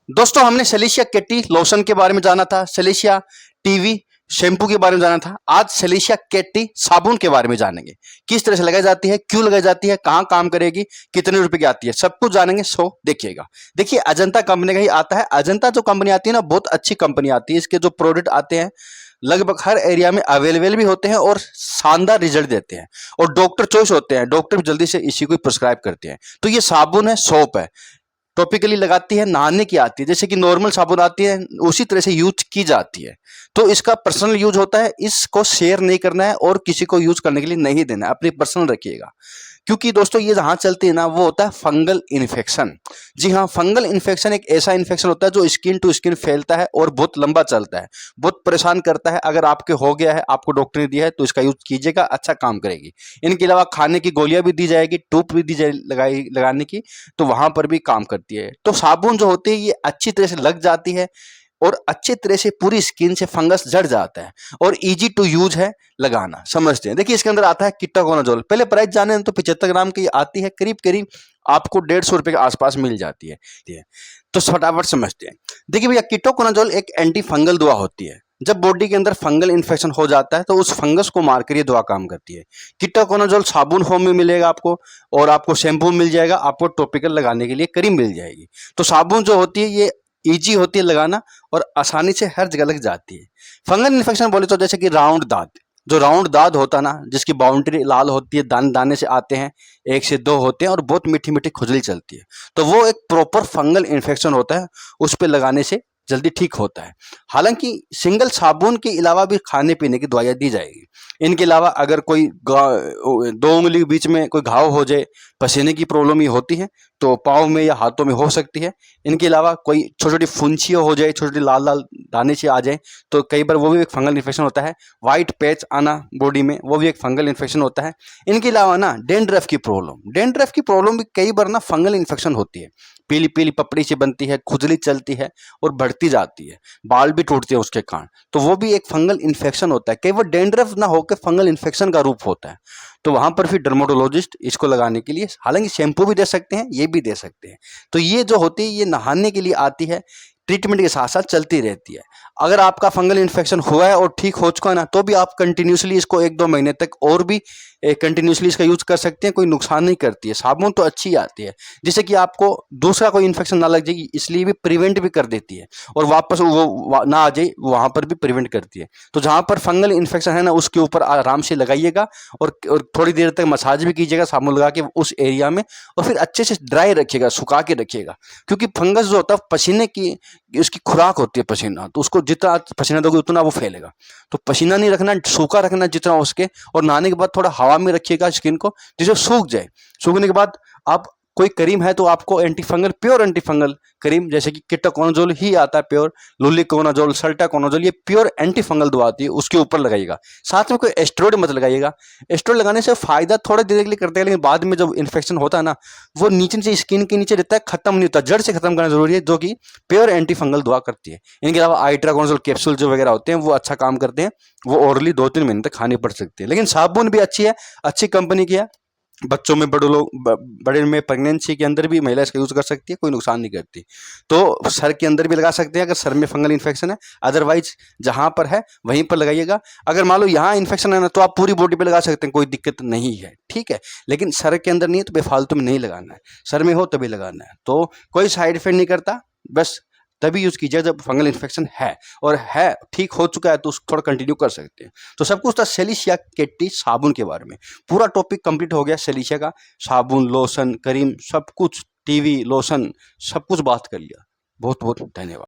दोस्तों हमने सेलेशिया केटी लोशन के बारे में जाना था, सेलेशिया टीवी शैम्पू के बारे में जाना था। आज सेलेशिया केटी साबुन के बारे में जानेंगे। किस तरह से लगाई जाती है, क्यों लगाई जाती है, कहाँ काम करेगी, कितने रुपए की आती है, सब कुछ जानेंगे। सो देखिएगा। देखिए अजंता कंपनी का ही आता है। अजंता जो कंपनी आती है ना, बहुत अच्छी कंपनी आती है। इसके जो प्रोडक्ट आते हैं लगभग हर एरिया में अवेलेबल भी होते हैं और शानदार रिजल्ट देते हैं, और डॉक्टर चॉइस होते हैं। डॉक्टर भी जल्दी से इसी को प्रिस्क्राइब करते हैं। तो ये साबुन है, सोप है, टॉपिकली लगाती है, नहाने की आती है, जैसे कि नॉर्मल साबुन आती है उसी तरह से यूज की जाती है। तो इसका पर्सनल यूज होता है, इसको शेयर नहीं करना है और किसी को यूज करने के लिए नहीं देना है, अपनी पर्सनल रखिएगा। क्योंकि दोस्तों ये जहां चलती है ना, वो होता है फंगल इन्फेक्शन। जी हाँ, फंगल इन्फेक्शन एक ऐसा इन्फेक्शन होता है जो स्किन टू स्किन फैलता है और बहुत लंबा चलता है, बहुत परेशान करता है। अगर आपके हो गया है, आपको डॉक्टर ने दिया है, तो इसका यूज कीजिएगा, अच्छा काम करेगी। इनके अलावा खाने की गोलियां भी दी जाएगी, टूप भी दी जाए लगाने की, तो वहां पर भी काम करती है। तो साबुन जो होती है ये अच्छी तरह से लग जाती है और अच्छे तरह से पूरी स्किन से फंगस जड़ जाता है, और इजी टू यूज है लगाना, समझते हैं। देखिए इसके अंदर आता है कीटोकोनाजोल। पहले प्राइस जाने तो 75 ग्राम की आती है, करीब करीब आपको 150 रुपए के आसपास मिल जाती है। तो फटाफट समझते हैं। देखिए भैया, कीटोकोनाजोल एक एंटी फंगल दवा होती है। जब बॉडी के अंदर फंगल इन्फेक्शन हो जाता है तो उस फंगस को मारकर ये दवा काम करती है। कीटोकोनाजोल साबुन फॉर्म में मिलेगा आपको, और आपको शैम्पू मिल जाएगा, आपको टॉपिकल लगाने के लिए क्रीम मिल जाएगी। तो साबुन जो होती है ये ईजी होती है लगाना और आसानी से हर जगह लग जाती है। फंगल इन्फेक्शन बोले तो जैसे कि राउंड दांत, जो राउंड दांत होता है ना, जिसकी बाउंड्री लाल होती है, दाने दाने से आते हैं, 1 से 2 होते हैं और बहुत मीठी मीठी खुजली चलती है, तो वो एक प्रॉपर फंगल इन्फेक्शन होता है। उस पर लगाने से जल्दी ठीक होता है। हालांकि सिंगल साबुन के अलावा भी खाने पीने की दवाइयाँ दी जाएगी। इनके अलावा अगर कोई 2 उंगली के बीच में कोई घाव हो जाए, पसीने की प्रॉब्लम ही होती है, तो पाँव में या हाथों में हो सकती है। इनके अलावा कोई छोटी छोटी फुंसियाँ हो जाए, छोटी छोटी लाल लाल दाने से आ जाए, तो कई बार वो भी एक फंगल इन्फेक्शन होता है। वाइट पैच आना बॉडी में, वो भी एक फंगल इन्फेक्शन होता है। इनके अलावा ना डेंड्रफ की प्रॉब्लम भी कई बार ना फंगल इन्फेक्शन होती है। पीली पीली पपड़ी सी बनती है, खुजली चलती है और बढ़ती जाती है, बाल भी टूटते हैं उसके कारण, तो वो भी एक फंगल इन्फेक्शन होता है। कई बार डेंड्रफ ना होकर फंगल इन्फेक्शन का रूप होता है, तो वहां पर फिर डर्मेटोलॉजिस्ट इसको लगाने के लिए हालांकि शैम्पू भी दे सकते हैं, ये भी दे सकते हैं। तो ये जो होती है ये नहाने के लिए आती है, ट्रीटमेंट के साथ साथ चलती रहती है। अगर आपका फंगल इन्फेक्शन हुआ है और ठीक हो चुका है ना, तो भी आप कंटिन्यूसली इसको 1-2 महीने तक और भी कंटिन्यूसली इसका यूज कर सकते हैं, कोई नुकसान नहीं करती है। साबुन तो अच्छी आती है, जिससे कि आपको दूसरा कोई इन्फेक्शन ना लग जाएगी, इसलिए भी प्रिवेंट भी कर देती है, और वापस वो ना आ जाए वहां पर भी प्रिवेंट करती है। तो जहां पर फंगल इन्फेक्शन है ना, उसके ऊपर आराम से लगाइएगा और थोड़ी देर तक मसाज भी कीजिएगा साबुन लगा के उस एरिया में, और फिर अच्छे से ड्राई रखिएगा, सुखा के रखिएगा। क्योंकि फंगस जो होता है पसीने की उसकी खुराक होती है पसीना, तो उसको जितना पसीना दोगे उतना वो फैलेगा। तो पसीना नहीं रखना, सूखा रखना जितना हो सके, और नहाने के बाद थोड़ा हवा में रखिएगा स्किन को, जिससे सूख जाए। सूखने के बाद आप कोई क्रीम है तो आपको anti fungal, pure anti fungal cream, जैसे कि कीटोकोनाजोल ही आता है प्योर, लुलिकोनाजोल, सल्टाकोनाजोल, ये प्योर एंटी फंगल दवा आती है, उसके ऊपर लगाइएगा। साथ में कोई एस्टेरॉइड मत लगाइएगा। एस्टेरॉइड लगाने से फायदा थोड़ा देर के लिए करता है, लेकिन बाद में जब इन्फेक्शन होता है ना, वो नीचे नीचे स्किन के नीचे रहता है, खत्म नहीं होता, जड़ से खत्म करना जरूरी है, जो कि प्योर एंटी फंगल दवा करती है। इनके अलावा आइट्राकोनाजोल कैप्सूल जो वगैरह होते हैं वो अच्छा काम करते हैं, वो ओरली 2-3 महीने तक खानी पड़ सकती है। लेकिन साबुन भी अच्छी है, अच्छी कंपनी की है। बच्चों में, बड़े में, प्रेगनेंसी के अंदर भी महिला इसका यूज कर सकती है, कोई नुकसान नहीं करती। तो सर के अंदर भी लगा सकते हैं अगर सर में फंगल इन्फेक्शन है, अदरवाइज जहां पर है वहीं पर लगाइएगा। अगर मान लो यहाँ इन्फेक्शन है ना, तो आप पूरी बॉडी पे लगा सकते हैं, कोई दिक्कत नहीं है, ठीक है। लेकिन सर के अंदर नहीं है तो बेफालतू में नहीं लगाना है, सर में हो तभी लगाना है। तो कोई साइड इफेक्ट नहीं करता, बस तभी यूज कीजिए जब फंगल इन्फेक्शन है, और है ठीक हो चुका है तो उसको थोड़ा कंटिन्यू कर सकते हैं। तो सब कुछ था सेलिशिया केटी साबुन के बारे में। पूरा टॉपिक कंप्लीट हो गया सेलिशिया का। साबुन, लोशन, क्रीम, सब कुछ, टीवी, लोशन, सब कुछ बात कर लिया। बहुत बहुत धन्यवाद।